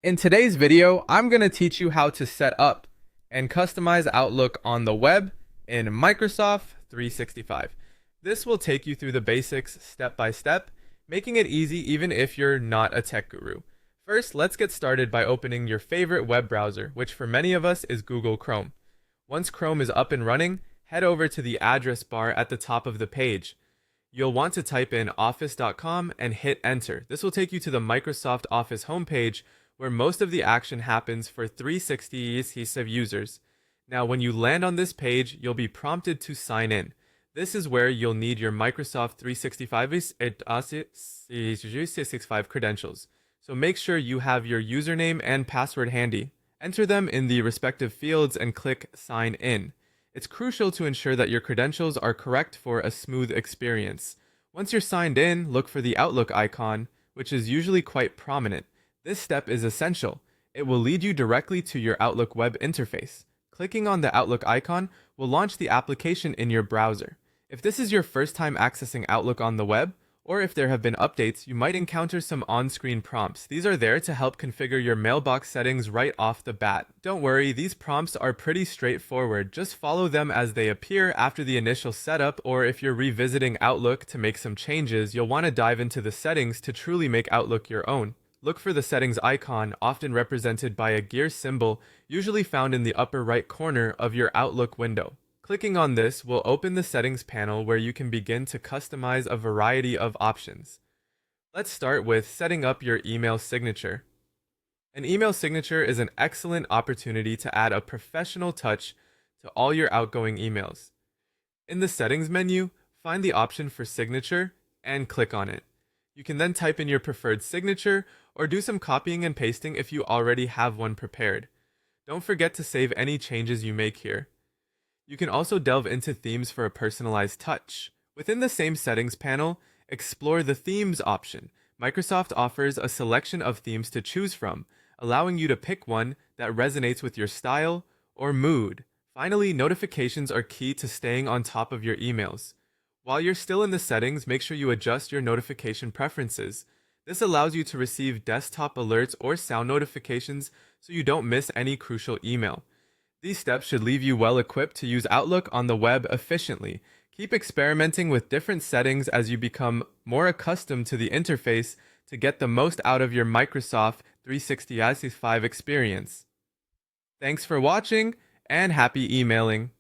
In today's video, I'm going to teach you how to set up and customize Outlook on the web in Microsoft 365. This will take you through the basics step by step, making it easy even if you're not a tech guru. First, let's get started by opening your favorite web browser, which for many of us is Google Chrome. Once Chrome is up and running, head over to the address bar at the top of the page. You'll want to type in office.com and hit enter. This will take you to the Microsoft Office homepage where most of the action happens for 360 users. Now, when you land on this page, you'll be prompted to sign in. This is where you'll need your Microsoft 365 credentials. So make sure you have your username and password handy. Enter them in the respective fields and click sign in. It's crucial to ensure that your credentials are correct for a smooth experience. Once you're signed in, look for the Outlook icon, which is usually quite prominent. This step is essential. It will lead you directly to your Outlook web interface. Clicking on the Outlook icon will launch the application in your browser. If this is your first time accessing Outlook on the web, or if there have been updates, you might encounter some on-screen prompts. These are there to help configure your mailbox settings right off the bat. Don't worry, these prompts are pretty straightforward. Just follow them as they appear after the initial setup, or if you're revisiting Outlook to make some changes, you'll want to dive into the settings to truly make Outlook your own. Look for the settings icon, often represented by a gear symbol, usually found in the upper right corner of your Outlook window. Clicking on this will open the settings panel where you can begin to customize a variety of options. Let's start with setting up your email signature. An email signature is an excellent opportunity to add a professional touch to all your outgoing emails. In the settings menu, find the option for signature and click on it. You can then type in your preferred signature or do some copying and pasting if you already have one prepared. Don't forget to save any changes you make here. You can also delve into themes for a personalized touch. Within the same settings panel, explore the themes option. Microsoft offers a selection of themes to choose from, allowing you to pick one that resonates with your style or mood. Finally, notifications are key to staying on top of your emails. While you're still in the settings, make sure you adjust your notification preferences. This allows you to receive desktop alerts or sound notifications so you don't miss any crucial email. These steps should leave you well equipped to use Outlook on the web efficiently. Keep experimenting with different settings as you become more accustomed to the interface to get the most out of your Microsoft 365 experience. Thanks for watching and happy emailing!